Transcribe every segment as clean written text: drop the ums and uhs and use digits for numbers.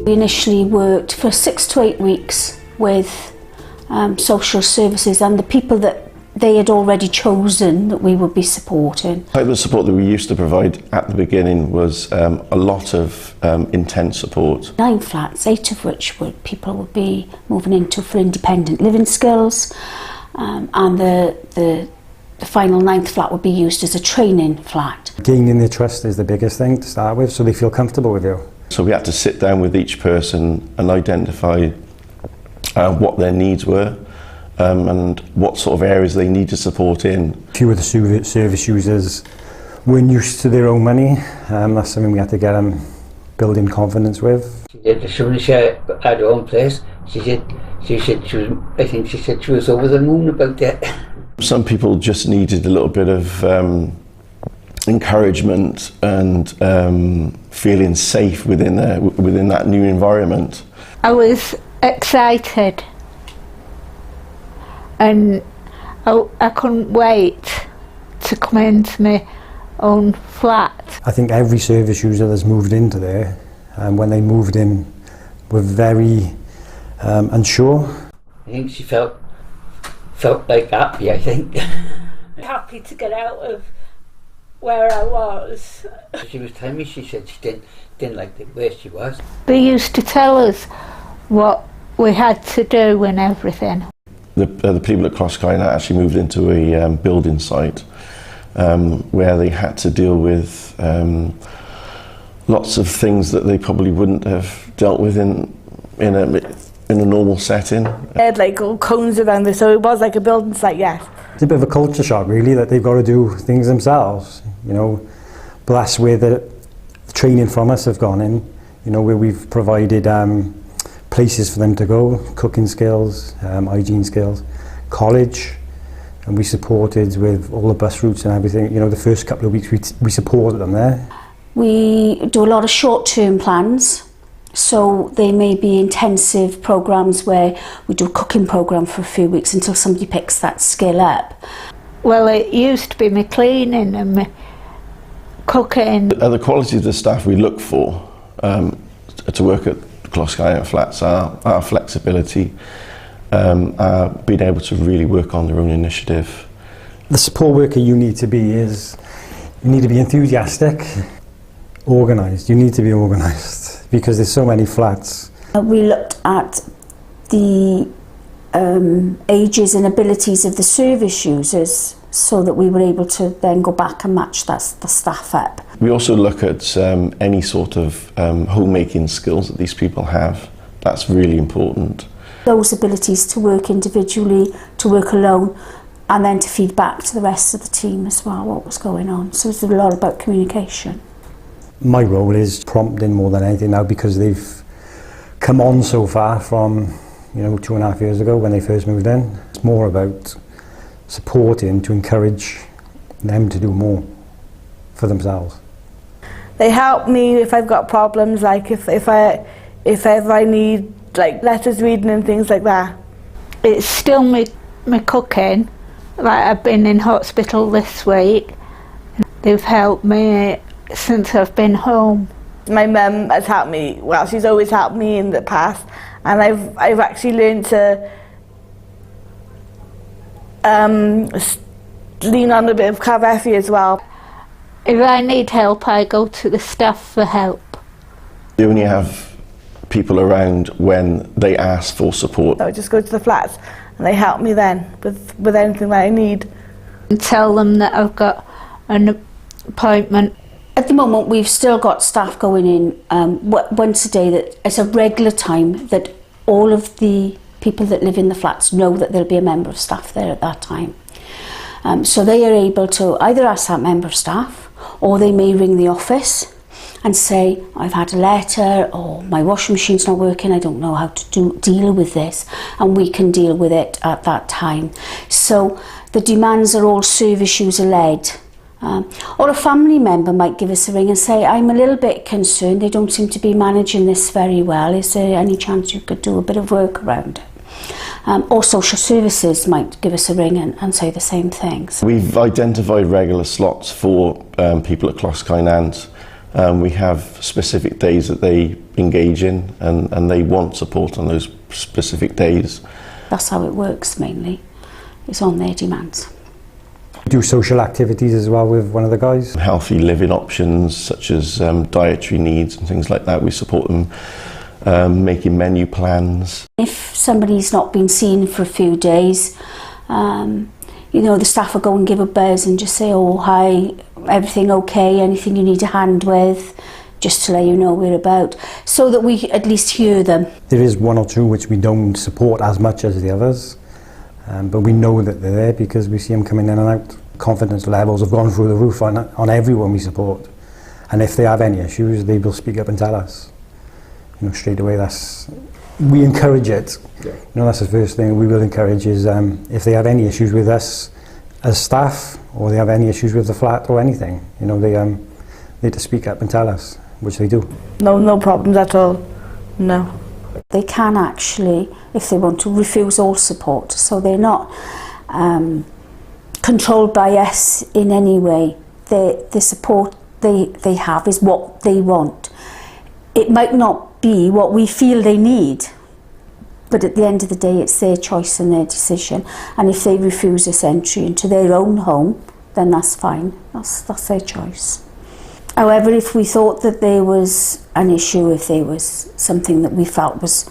We initially worked for 6 to 8 weeks with social services and the people that they had already chosen that we would be supporting. The type of support that we used to provide at the beginning was a lot of intense support. 9 flats, 8 of which people would be moving into for independent living skills, and the final 9th flat would be used as a training flat. Gaining their trust is the biggest thing to start with, so they feel comfortable with you. So we had to sit down with each person and identify what their needs were. And what sort of areas they needed support in. A few of the service users weren't used to their own money. That's something we had to get them building confidence with. As soon as she had her own place, she said I think she said she was over the moon about that. Some people just needed a little bit of encouragement and feeling safe within that new environment. I was excited. And I couldn't wait to come into my own flat. I think every service user that's moved into there, when they moved in, were very unsure. I think she felt like happy, I think. Happy to get out of where I was. She was telling me, she said she didn't like where she was. They used to tell us what we had to do and everything. The people at Closcaina actually moved into a building site where they had to deal with lots of things that they probably wouldn't have dealt with in a normal setting. They had like cones around this, so it was like a building site, yes. It's a bit of a culture shock really, that they've got to do things themselves, you know. But that's where the training from us have gone in, you know, where we've provided places for them to go, cooking skills, hygiene skills, college, and we supported with all the bus routes and everything. You know, the first couple of weeks we supported them there. We do a lot of short-term plans, so they may be intensive programs where we do a cooking program for a few weeks until somebody picks that skill up. Well, it used to be my cleaning and my cooking. The quality of the staff we look for to work at Closcaina flats are our flexibility, our being able to really work on their own initiative. The support worker you need to be enthusiastic, organised. You need to be organised because there's so many flats. We looked at the ages and abilities of the service users so that we were able to then go back and match the staff up. We also look at any sort of homemaking skills that these people have. That's really important. Those abilities to work individually, to work alone, and then to feed back to the rest of the team as well what was going on. So it's a lot about communication. My role is prompting more than anything now because they've come on so far from 2.5 years ago when they first moved in. It's more about supporting to encourage them to do more for themselves. They help me if I've got problems, like if ever I need like letters reading and things like that. It's still my cooking. Like I've been in hospital this week. They've helped me since I've been home. My mum has helped me. Well, she's always helped me in the past, and I've actually learned to lean on a bit of Cartrefi as well. If I need help, I go to the staff for help. You only have people around when they ask for support. I just go to the flats and they help me then with anything that I need. And tell them that I've got an appointment. At the moment we've still got staff going in once a day, that it's a regular time that all of the people that live in the flats know that there'll be a member of staff there at that time. So they are able to either ask that member of staff, or they may ring the office and say, I've had a letter, or my washing machine's not working, I don't know how to deal with this, and we can deal with it at that time. So the demands are all service user led. Or a family member might give us a ring and say, I'm a little bit concerned, they don't seem to be managing this very well, is there any chance you could do a bit of work around it? Or social services might give us a ring and say the same things. We've identified regular slots for people at Closcaina We have specific days that they engage in, and they want support on those specific days. That's how it works mainly. It's on their demands. Do social activities as well with one of the guys. Healthy living options such as dietary needs and things like that. We support them making menu plans. If somebody's not been seen for a few days, you know, the staff will go and give a buzz and just say, oh, hi, everything okay, anything you need a hand with, just to let you know we're about, so that we at least hear them. There is one or two which we don't support as much as the others, but we know that they're there because we see them coming in and out. Confidence levels have gone through the roof on everyone we support, and if they have any issues, they will speak up and tell us. You know, straight away. We encourage it. Yeah. You know, that's the first thing we will encourage is if they have any issues with us as staff, or they have any issues with the flat or anything, you know, they need to speak up and tell us, which they do. No problems at all. No. They can actually, if they want to, refuse all support, so they're not controlled by us in any way. The support they have is what they want. It might not be what we feel they need, but at the end of the day it's their choice and their decision, and if they refuse us entry into their own home, then that's fine, that's their choice. However, if we thought that there was an issue, if there was something that we felt was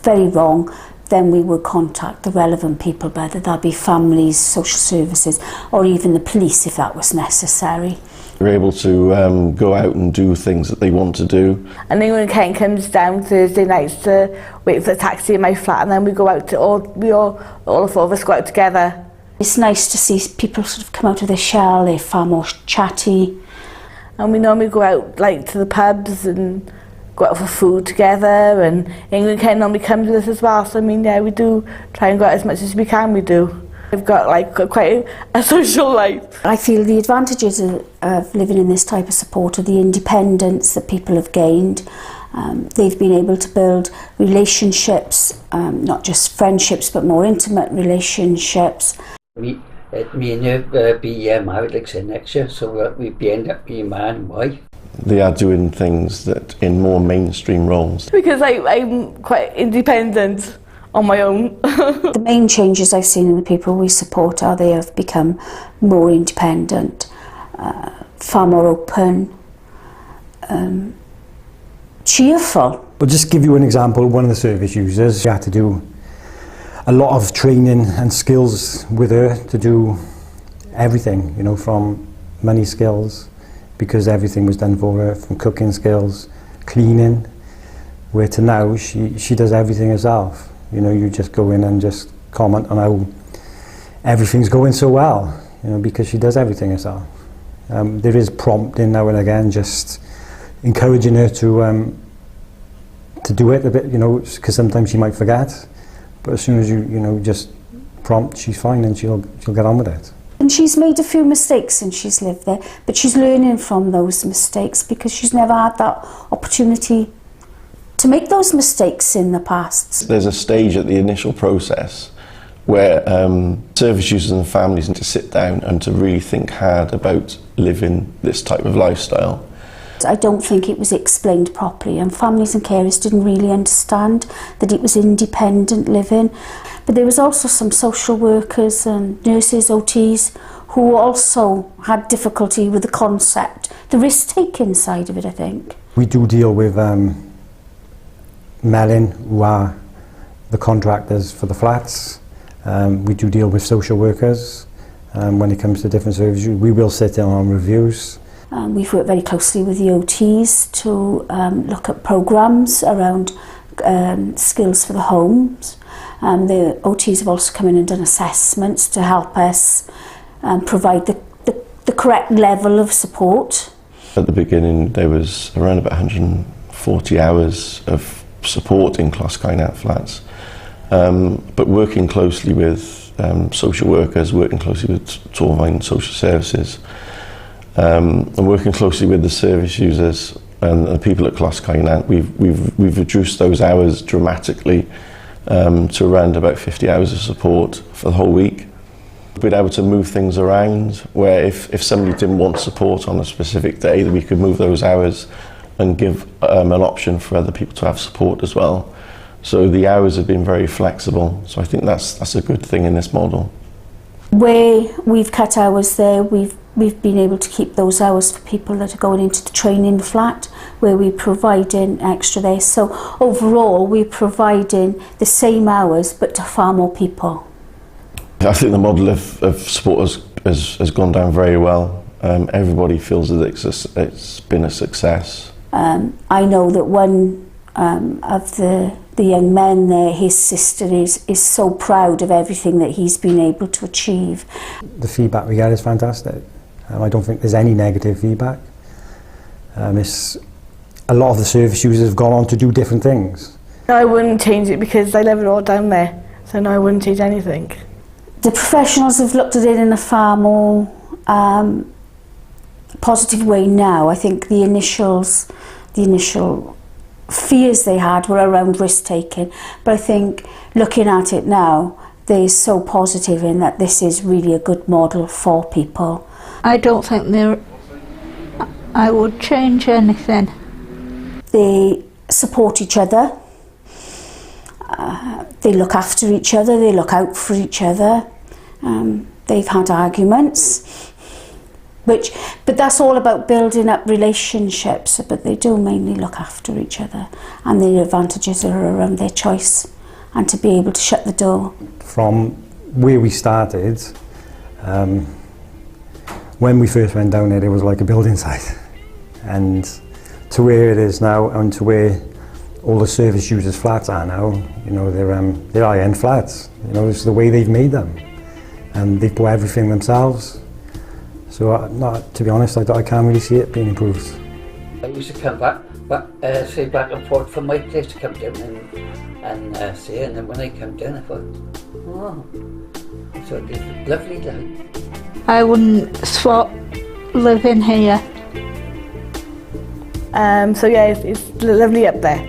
very wrong, then we would contact the relevant people, whether that be families, social services, or even the police if that was necessary. We're able to go out and do things that they want to do. And then when Ken comes down Thursday nights to wait for a taxi in my flat, and then we go out to all the four of us go out together. It's nice to see people sort of come out of their shell, they're far more chatty. And we normally go out like to the pubs and go out for food together, and England Ken normally comes with us as well, so I mean, yeah, we do try and go out as much as we can, we do. We've got like quite a social life. I feel the advantages of living in this type of support are the independence that people have gained. They've been able to build relationships, not just friendships, but more intimate relationships. Me and her be married like say next year, so we end up being man and wife. They are doing things that in more mainstream roles. Because I'm quite independent on my own. The main changes I've seen in the people we support are they have become more independent, far more open, cheerful. But just give you an example, one of the service users, she had to do a lot of training and skills with her to do everything, you know, from money skills, because everything was done for her, from cooking skills, cleaning, where to now she does everything herself. You know, you just go in and just comment on how everything's going so well, you know, because she does everything herself. There is prompting now and again, just encouraging her to do it a bit, you know, because sometimes she might forget. But as soon as you just prompt, she's fine and she'll get on with it. And she's made a few mistakes since she's lived there, but she's learning from those mistakes because she's never had that opportunity to make those mistakes in the past. There's a stage at the initial process where service users and families need to sit down and to really think hard about living this type of lifestyle. I don't think it was explained properly, and families and carers didn't really understand that it was independent living. But there was also some social workers and nurses, OTs, who also had difficulty with the concept, the risk-taking side of it, I think. We do deal with Melin, who are the contractors for the flats. We do deal with social workers when it comes to different services. We will sit in on reviews. We've worked very closely with the OTs to look at programmes around skills for the homes. The OTs have also come in and done assessments to help us provide the correct level of support. At the beginning there was around about 140 hours of support in Closcainat flats, but working closely with social workers, working closely with Torfaen Social Services, and working closely with the service users and the people at Closcainat, we've reduced those hours dramatically to around about 50 hours of support for the whole week. We'd able to move things around where if somebody didn't want support on a specific day, that we could move those hours and give an option for other people to have support as well. So the hours have been very flexible. So I think that's a good thing in this model. Where we've cut hours there, we've been able to keep those hours for people that are going into the training flat, where we're providing extra there. So overall, we're providing the same hours, but to far more people. I think the model of support has gone down very well. Everybody feels that it's been a success. I know that one of the young men there, his sister is so proud of everything that he's been able to achieve. The feedback we get is fantastic. I don't think there's any negative feedback. It's a lot of the service users have gone on to do different things. No, I wouldn't change it because I live it all down there, so no, I wouldn't change anything. The professionals have looked at it in a far more positive way now. I think the initial fears they had were around risk taking, but I think looking at it now, they're so positive in that this is really a good model for people. I don't think I would change anything. They support each other, they look after each other, they look out for each other. They've had arguments, but that's all about building up relationships, but they do mainly look after each other, and the advantages are around their choice and to be able to shut the door. From where we started, when we first went down there, it was like a building site, and to where it is now, and to where all the service users' flats are now, you know, they're high-end flats. You know, it's the way they've made them, and they've put everything themselves. So, to be honest, I can't really see it being improved. I used to come back and forth from my place to come down and see, and then when I come down, I thought, oh, so it's lovely down. I wouldn't swap living here. So yeah, it's lovely up there.